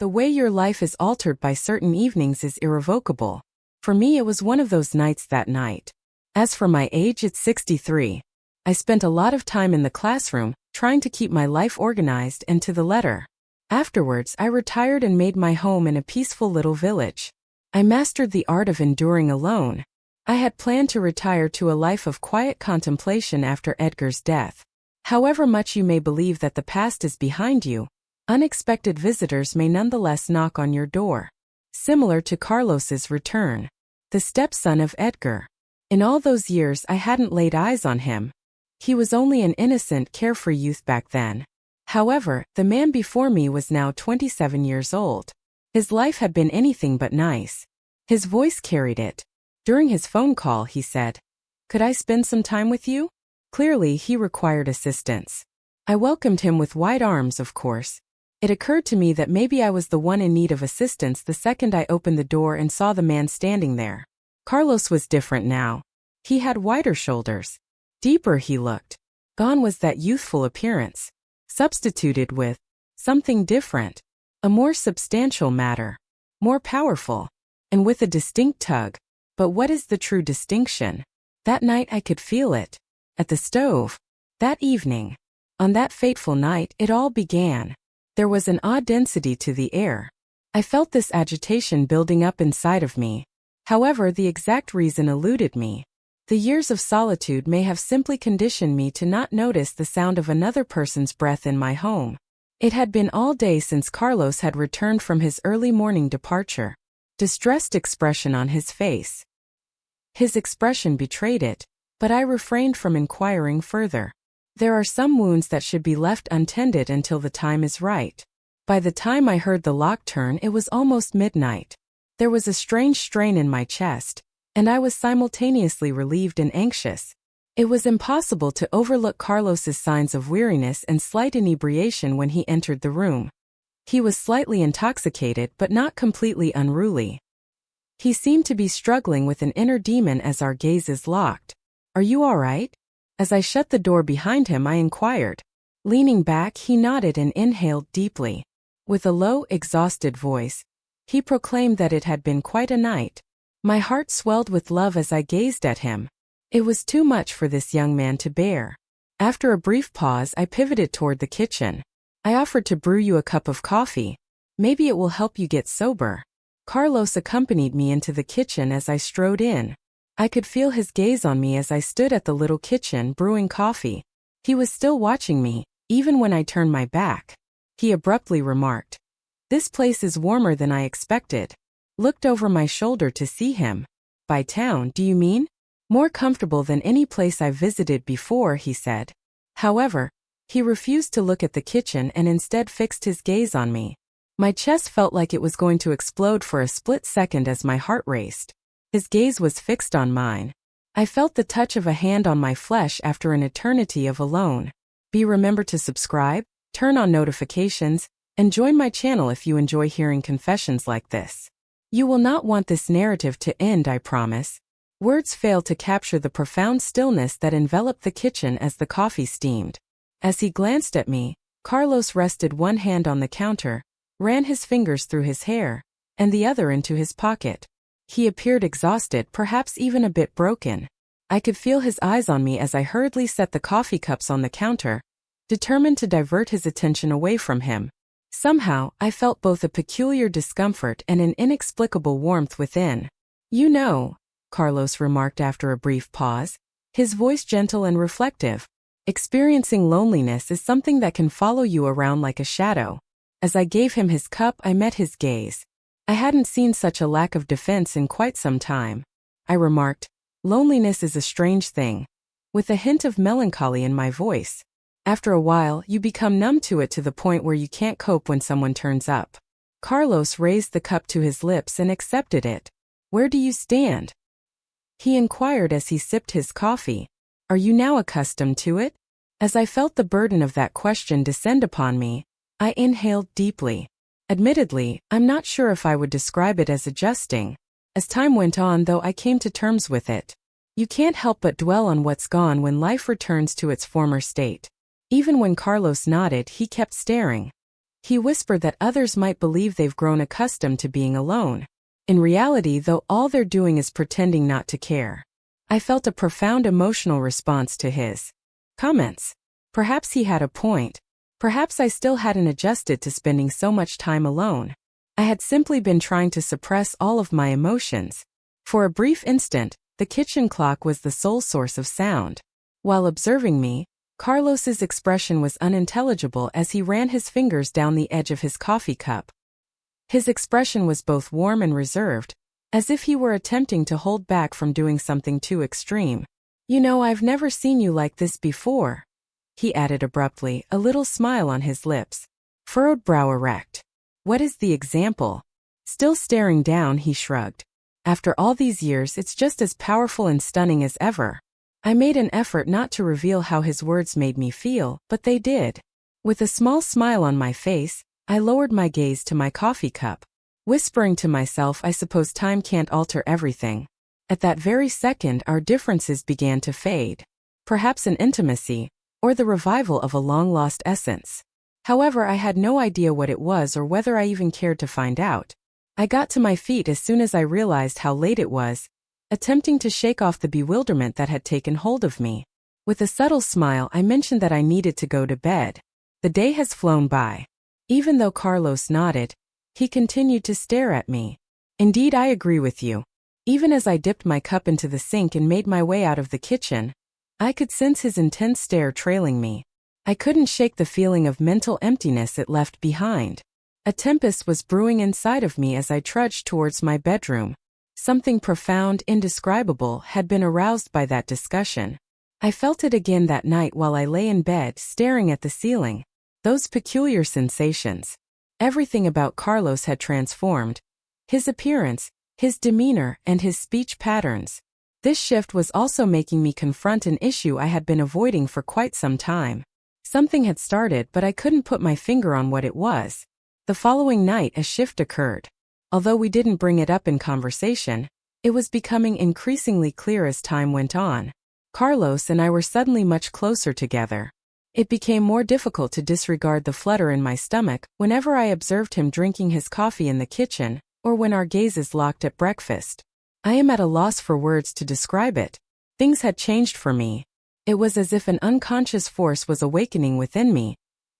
The way your life is altered by certain evenings is irrevocable. For me, it was one of those nights that night. As for my age, it's 63. I spent a lot of time in the classroom, trying to keep my life organized and to the letter. Afterwards, I retired and made my home in a peaceful little village. I mastered the art of enduring alone. I had planned to retire to a life of quiet contemplation after Edgar's death. However much you may believe that the past is behind you, unexpected visitors may nonetheless knock on your door. Similar to Carlos's return. The stepson of Edgar. In all those years I hadn't laid eyes on him. He was only an innocent, carefree youth back then. However, the man before me was now 27 years old. His life had been anything but nice. His voice carried it. During his phone call, he said, "Could I spend some time with you?" Clearly, he required assistance. I welcomed him with wide arms, of course. It occurred to me that maybe I was the one in need of assistance the second I opened the door and saw the man standing there. Carlos was different now. He had wider shoulders. Deeper he looked. Gone was that youthful appearance. Substituted with something different. A more substantial matter. More powerful. And with a distinct tug. But what is the true distinction? That night I could feel it. At the stove. That evening. On that fateful night, it all began. There was an odd density to the air. I felt this agitation building up inside of me. However, the exact reason eluded me. The years of solitude may have simply conditioned me to not notice the sound of another person's breath in my home. It had been all day since Carlos had returned from his early morning departure. Distressed expression on his face. His expression betrayed it, but I refrained from inquiring further. There are some wounds that should be left untended until the time is right. By the time I heard the lock turn, it was almost midnight. There was a strange strain in my chest, and I was simultaneously relieved and anxious. It was impossible to overlook Carlos's signs of weariness and slight inebriation when he entered the room. He was slightly intoxicated but not completely unruly. He seemed to be struggling with an inner demon as our gazes locked. "Are you all right?" As I shut the door behind him, I inquired. Leaning back, he nodded and inhaled deeply. With a low, exhausted voice, he proclaimed that it had been quite a night. My heart swelled with love as I gazed at him. It was too much for this young man to bear. After a brief pause, I pivoted toward the kitchen. I offered to brew you a cup of coffee. Maybe it will help you get sober. Carlos accompanied me into the kitchen as I strode in. I could feel his gaze on me as I stood at the little kitchen brewing coffee. He was still watching me, even when I turned my back. He abruptly remarked, "This place is warmer than I expected." Looked over my shoulder to see him. "By town, do you mean?" "More comfortable than any place I've visited before," he said. However, he refused to look at the kitchen and instead fixed his gaze on me. My chest felt like it was going to explode for a split second as my heart raced. His gaze was fixed on mine. I felt the touch of a hand on my flesh after an eternity of alone. Remember to subscribe, turn on notifications, and join my channel if you enjoy hearing confessions like this. You will not want this narrative to end, I promise. Words fail to capture the profound stillness that enveloped the kitchen as the coffee steamed. As he glanced at me, Carlos rested one hand on the counter, ran his fingers through his hair, and the other into his pocket. He appeared exhausted, perhaps even a bit broken. I could feel his eyes on me as I hurriedly set the coffee cups on the counter, determined to divert his attention away from him. Somehow, I felt both a peculiar discomfort and an inexplicable warmth within. "You know," Carlos remarked after a brief pause, his voice gentle and reflective, "experiencing loneliness is something that can follow you around like a shadow." As I gave him his cup, I met his gaze. I hadn't seen such a lack of defense in quite some time. I remarked, "Loneliness is a strange thing," with a hint of melancholy in my voice. After a while, you become numb to it to the point where you can't cope when someone turns up. Carlos raised the cup to his lips and accepted it. "Where do you stand?" he inquired as he sipped his coffee. "Are you now accustomed to it?" As I felt the burden of that question descend upon me, I inhaled deeply. Admittedly, I'm not sure if I would describe it as adjusting. As time went on, though, I came to terms with it. You can't help but dwell on what's gone when life returns to its former state. Even when Carlos nodded, he kept staring. He whispered that others might believe they've grown accustomed to being alone. In reality, though, all they're doing is pretending not to care. I felt a profound emotional response to his comments. Perhaps he had a point. Perhaps I still hadn't adjusted to spending so much time alone. I had simply been trying to suppress all of my emotions. For a brief instant, the kitchen clock was the sole source of sound. While observing me, Carlos's expression was unintelligible as he ran his fingers down the edge of his coffee cup. His expression was both warm and reserved, as if he were attempting to hold back from doing something too extreme. "You know, I've never seen you like this before," he added abruptly, a little smile on his lips. Furrowed brow erect. "What is the example?" Still staring down, he shrugged. "After all these years, it's just as powerful and stunning as ever." I made an effort not to reveal how his words made me feel, but they did. With a small smile on my face, I lowered my gaze to my coffee cup, whispering to myself, "I suppose time can't alter everything." At that very second, our differences began to fade. Perhaps an intimacy, or the revival of a long-lost essence. However, I had no idea what it was or whether I even cared to find out. I got to my feet as soon as I realized how late it was, attempting to shake off the bewilderment that had taken hold of me. With a subtle smile, I mentioned that I needed to go to bed. "The day has flown by." Even though Carlos nodded, he continued to stare at me. "Indeed, I agree with you." Even as I dipped my cup into the sink and made my way out of the kitchen, I could sense his intense stare trailing me. I couldn't shake the feeling of mental emptiness it left behind. A tempest was brewing inside of me as I trudged towards my bedroom. Something profound, indescribable, had been aroused by that discussion. I felt it again that night while I lay in bed, staring at the ceiling. Those peculiar sensations. Everything about Carlos had transformed. His appearance, his demeanor, and his speech patterns. This shift was also making me confront an issue I had been avoiding for quite some time. Something had started, but I couldn't put my finger on what it was. The following night, a shift occurred. Although we didn't bring it up in conversation, it was becoming increasingly clear as time went on. Carlos and I were suddenly much closer together. It became more difficult to disregard the flutter in my stomach whenever I observed him drinking his coffee in the kitchen, or when our gazes locked at breakfast. I am at a loss for words to describe it. Things had changed for me. It was as if an unconscious force was awakening within me,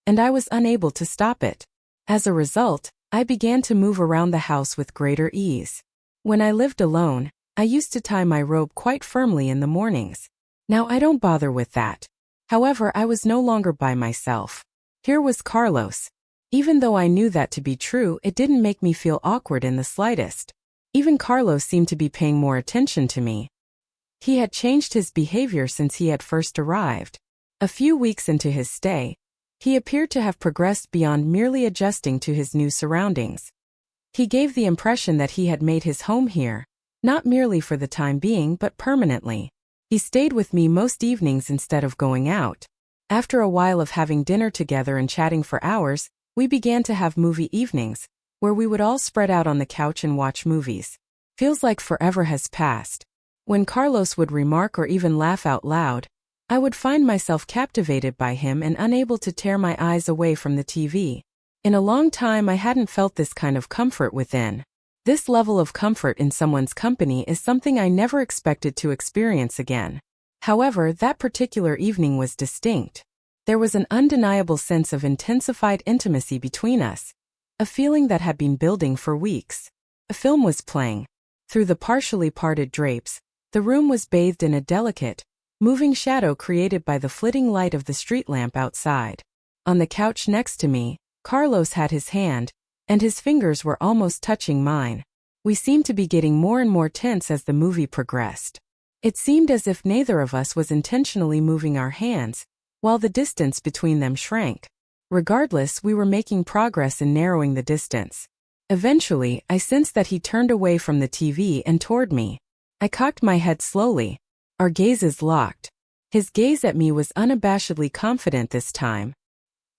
and I was unable to stop it. As a result, I began to move around the house with greater ease. When I lived alone, I used to tie my robe quite firmly in the mornings. Now I don't bother with that. However, I was no longer by myself. Here was Carlos. Even though I knew that to be true, it didn't make me feel awkward in the slightest. Even Carlos seemed to be paying more attention to me. He had changed his behavior since he had first arrived. A few weeks into his stay, he appeared to have progressed beyond merely adjusting to his new surroundings. He gave the impression that he had made his home here, not merely for the time being but permanently. He stayed with me most evenings instead of going out. After a while of having dinner together and chatting for hours, we began to have movie evenings, where we would all spread out on the couch and watch movies. Feels like forever has passed. When Carlos would remark or even laugh out loud, I would find myself captivated by him and unable to tear my eyes away from the TV. In a long time I hadn't felt this kind of comfort within. This level of comfort in someone's company is something I never expected to experience again. However, that particular evening was distinct. There was an undeniable sense of intensified intimacy between us, a feeling that had been building for weeks. A film was playing. Through the partially parted drapes, the room was bathed in a delicate, moving shadow created by the flitting light of the street lamp outside. On the couch next to me, Carlos had his hand, and his fingers were almost touching mine. We seemed to be getting more and more tense as the movie progressed. It seemed as if neither of us was intentionally moving our hands, while the distance between them shrank. Regardless, we were making progress in narrowing the distance. Eventually, I sensed that he turned away from the TV and toward me. I cocked my head slowly. Our gazes locked. His gaze at me was unabashedly confident this time.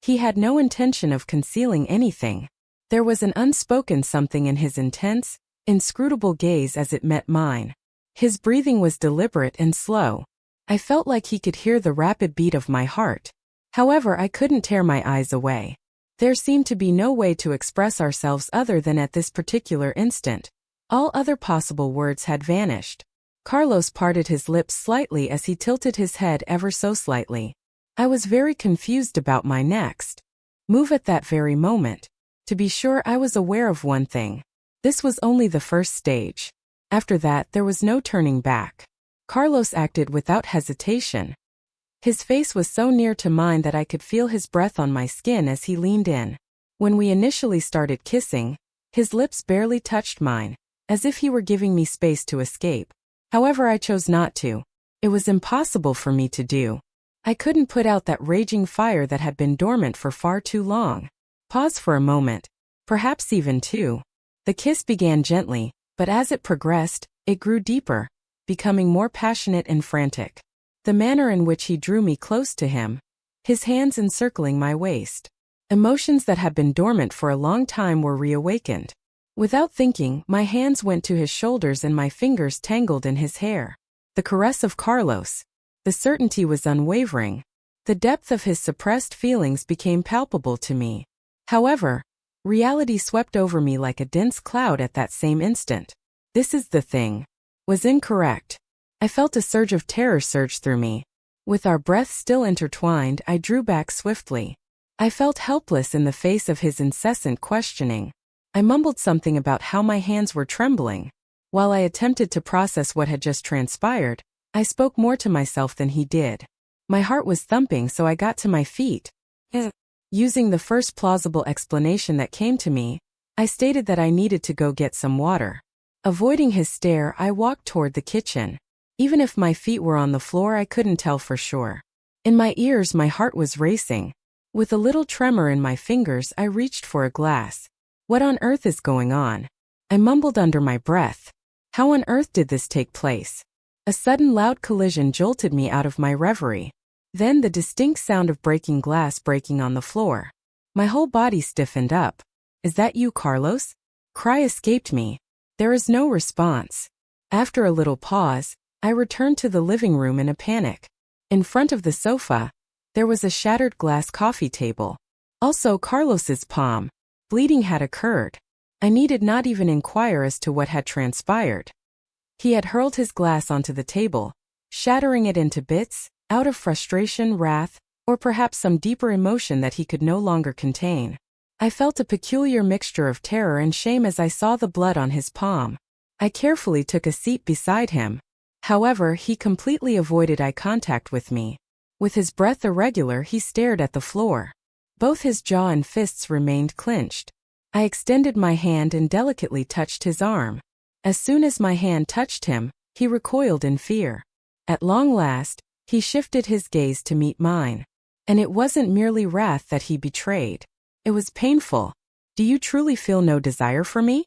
He had no intention of concealing anything. There was an unspoken something in his intense, inscrutable gaze as it met mine. His breathing was deliberate and slow. I felt like he could hear the rapid beat of my heart. However, I couldn't tear my eyes away. There seemed to be no way to express ourselves other than at this particular instant. All other possible words had vanished. Carlos parted his lips slightly as he tilted his head ever so slightly. I was very confused about my next move at that very moment. To be sure, I was aware of one thing. This was only the first stage. After that, there was no turning back. Carlos acted without hesitation. His face was so near to mine that I could feel his breath on my skin as he leaned in. When we initially started kissing, his lips barely touched mine, as if he were giving me space to escape. However, I chose not to. It was impossible for me to do. I couldn't put out that raging fire that had been dormant for far too long. Pause for a moment, perhaps even two. The kiss began gently, but as it progressed, it grew deeper, becoming more passionate and frantic. The manner in which he drew me close to him, his hands encircling my waist. Emotions that had been dormant for a long time were reawakened. Without thinking, my hands went to his shoulders and my fingers tangled in his hair. The caress of Carlos. The certainty was unwavering. The depth of his suppressed feelings became palpable to me. However, reality swept over me like a dense cloud at that same instant. This is the thing. Was incorrect. I felt a surge of terror surge through me. With our breaths still intertwined, I drew back swiftly. I felt helpless in the face of his incessant questioning. I mumbled something about how my hands were trembling. While I attempted to process what had just transpired, I spoke more to myself than he did. My heart was thumping, so I got to my feet. Using the first plausible explanation that came to me, I stated that I needed to go get some water. Avoiding his stare, I walked toward the kitchen. Even if my feet were on the floor, I couldn't tell for sure. In my ears, my heart was racing. With a little tremor in my fingers, I reached for a glass. What on earth is going on? I mumbled under my breath. How on earth did this take place? A sudden loud collision jolted me out of my reverie. Then the distinct sound of breaking glass breaking on the floor. My whole body stiffened up. Is that you, Carlos? Cry escaped me. There is no response. After a little pause, I returned to the living room in a panic. In front of the sofa, there was a shattered glass coffee table. Also Carlos's palm. Bleeding had occurred. I needed not even inquire as to what had transpired. He had hurled his glass onto the table, shattering it into bits, out of frustration, wrath, or perhaps some deeper emotion that he could no longer contain. I felt a peculiar mixture of terror and shame as I saw the blood on his palm. I carefully took a seat beside him. However, he completely avoided eye contact with me. With his breath irregular, he stared at the floor. Both his jaw and fists remained clenched. I extended my hand and delicately touched his arm. As soon as my hand touched him, he recoiled in fear. At long last, he shifted his gaze to meet mine. And it wasn't merely wrath that he betrayed. It was painful. Do you truly feel no desire for me?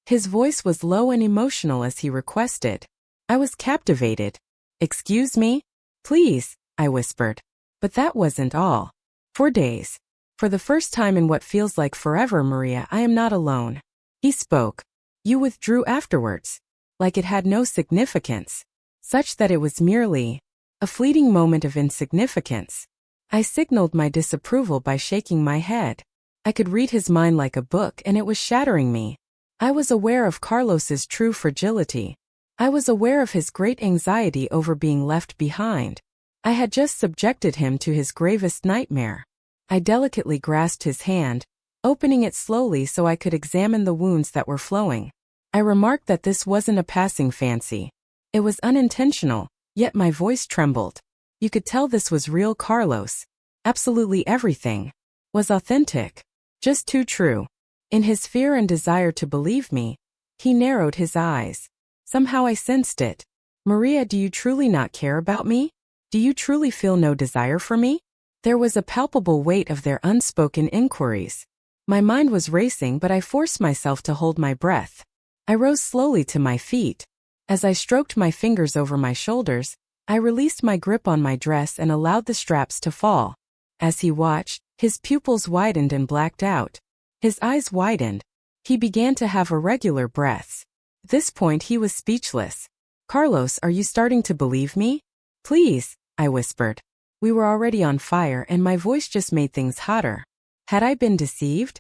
His voice was low and emotional as he requested. I was captivated. Excuse me? Please, I whispered. But that wasn't all. For days. For the first time in what feels like forever, Maria, I am not alone. He spoke. You withdrew afterwards. Like it had no significance. Such that it was merely a fleeting moment of insignificance. I signaled my disapproval by shaking my head. I could read his mind like a book, and it was shattering me. I was aware of Carlos's true fragility. I was aware of his great anxiety over being left behind. I had just subjected him to his gravest nightmare. I delicately grasped his hand, opening it slowly so I could examine the wounds that were flowing. I remarked that this wasn't a passing fancy. It was unintentional, yet my voice trembled. You could tell this was real Carlos. Absolutely everything was authentic. Just too true. In his fear and desire to believe me, he narrowed his eyes. Somehow I sensed it. Maria, do you truly not care about me? Do you truly feel no desire for me? There was a palpable weight of their unspoken inquiries. My mind was racing, but I forced myself to hold my breath. I rose slowly to my feet. As I stroked my fingers over my shoulders, I released my grip on my dress and allowed the straps to fall. As he watched, his pupils widened and blacked out. His eyes widened. He began to have irregular breaths. At this point he was speechless. Carlos, are you starting to believe me? Please, I whispered. We were already on fire and my voice just made things hotter. Had I been deceived?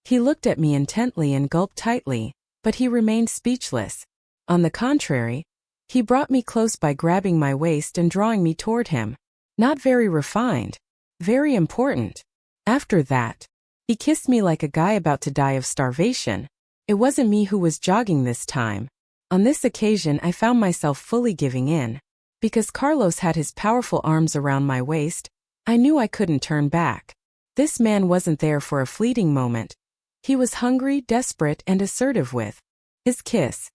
He looked at me intently and gulped tightly, but he remained speechless. On the contrary, he brought me close by grabbing my waist and drawing me toward him. Not very refined. Very important. After that, he kissed me like a guy about to die of starvation. It wasn't me who was jogging this time. On this occasion I found myself fully giving in. Because Carlos had his powerful arms around my waist, I knew I couldn't turn back. This man wasn't there for a fleeting moment. He was hungry, desperate, and assertive with his kiss.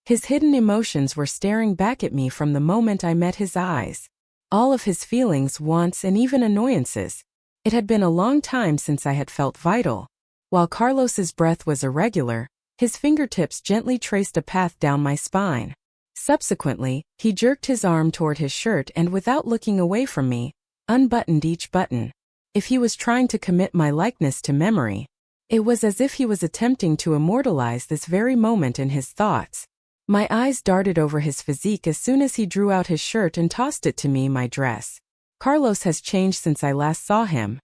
His hidden emotions were staring back at me from the moment I met his eyes. All of his feelings, wants, and even annoyances. It had been a long time since I had felt vital. While Carlos's breath was irregular, his fingertips gently traced a path down my spine. Subsequently, he jerked his arm toward his shirt and, without looking away from me, unbuttoned each button. If he was trying to commit my likeness to memory, it was as if he was attempting to immortalize this very moment in his thoughts. My eyes darted over his physique as soon as he drew out his shirt and tossed it to me, my dress. Carlos has changed since I last saw him.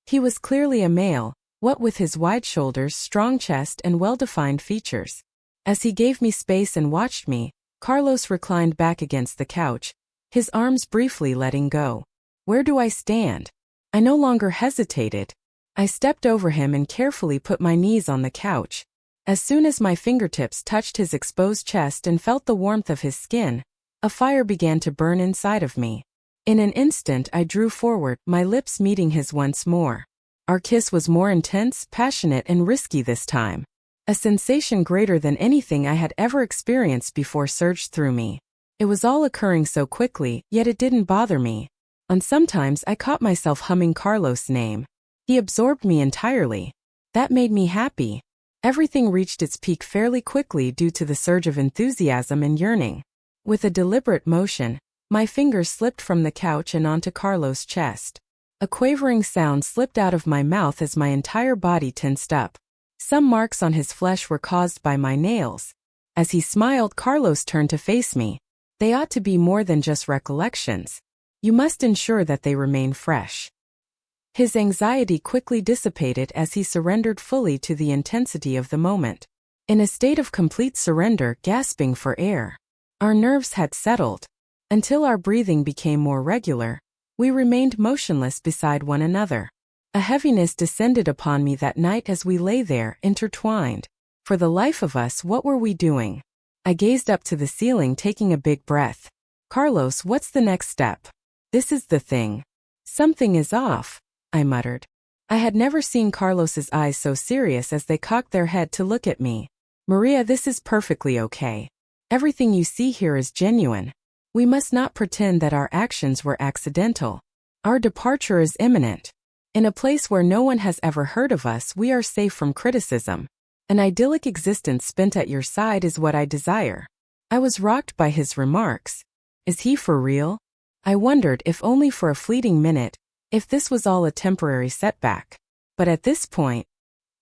He was clearly a male, what with his wide shoulders, strong chest, and well-defined features. As he gave me space and watched me, Carlos reclined back against the couch, his arms briefly letting go. Where do I stand? I no longer hesitated. I stepped over him and carefully put my knees on the couch. As soon as my fingertips touched his exposed chest and felt the warmth of his skin, a fire began to burn inside of me. In an instant I drew forward, my lips meeting his once more. Our kiss was more intense, passionate, and risky this time. A sensation greater than anything I had ever experienced before surged through me. It was all occurring so quickly, yet it didn't bother me. And sometimes I caught myself humming Carlos' name. He absorbed me entirely. That made me happy. Everything reached its peak fairly quickly due to the surge of enthusiasm and yearning. With a deliberate motion, my fingers slipped from the couch and onto Carlos' chest. A quavering sound slipped out of my mouth as my entire body tensed up. Some marks on his flesh were caused by my nails. As he smiled, Carlos turned to face me. They ought to be more than just recollections. You must ensure that they remain fresh. His anxiety quickly dissipated as he surrendered fully to the intensity of the moment. In a state of complete surrender, gasping for air. Our nerves had settled. Until our breathing became more regular, we remained motionless beside one another. A heaviness descended upon me that night as we lay there, intertwined. For the life of us, what were we doing? I gazed up to the ceiling, taking a big breath. Carlos, what's the next step? This is the thing. Something is off, I muttered. I had never seen Carlos's eyes so serious as they cocked their head to look at me. Maria, this is perfectly okay. Everything you see here is genuine. We must not pretend that our actions were accidental. Our departure is imminent. In a place where no one has ever heard of us, we are safe from criticism. An idyllic existence spent at your side is what I desire. I was rocked by his remarks. Is he for real? I wondered, if only for a fleeting minute, if this was all a temporary setback. But at this point,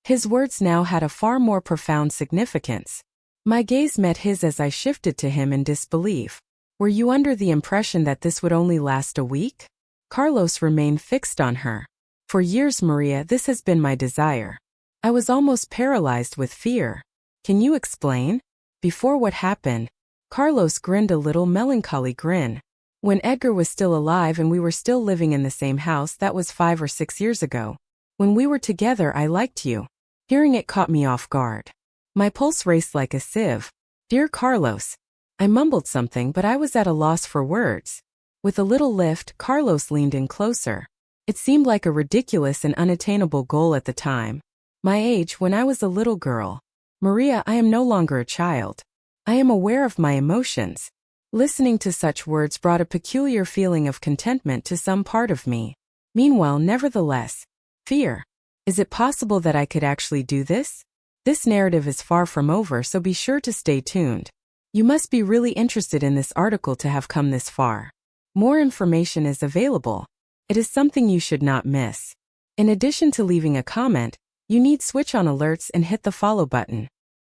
his words now had a far more profound significance. My gaze met his as I shifted to him in disbelief. Were you under the impression that this would only last a week? Carlos remained fixed on her. For years, Maria, this has been my desire. I was almost paralyzed with fear. Can you explain? Before what happened, Carlos grinned a little melancholy grin. When Edgar was still alive and we were still living in the same house, that was 5 or 6 years ago. When we were together, I liked you. Hearing it caught me off guard. My pulse raced like a sieve. Dear Carlos. I mumbled something, but I was at a loss for words. With a little lift, Carlos leaned in closer. It seemed like a ridiculous and unattainable goal at the time. My age, when I was a little girl. Maria, I am no longer a child. I am aware of my emotions. Listening to such words brought a peculiar feeling of contentment to some part of me. Meanwhile, nevertheless, fear. Is it possible that I could actually do this? This narrative is far from over, so be sure to stay tuned. You must be really interested in this article to have come this far. More information is available. It is something you should not miss. In addition to leaving a comment, you need switch on alerts and hit the follow button.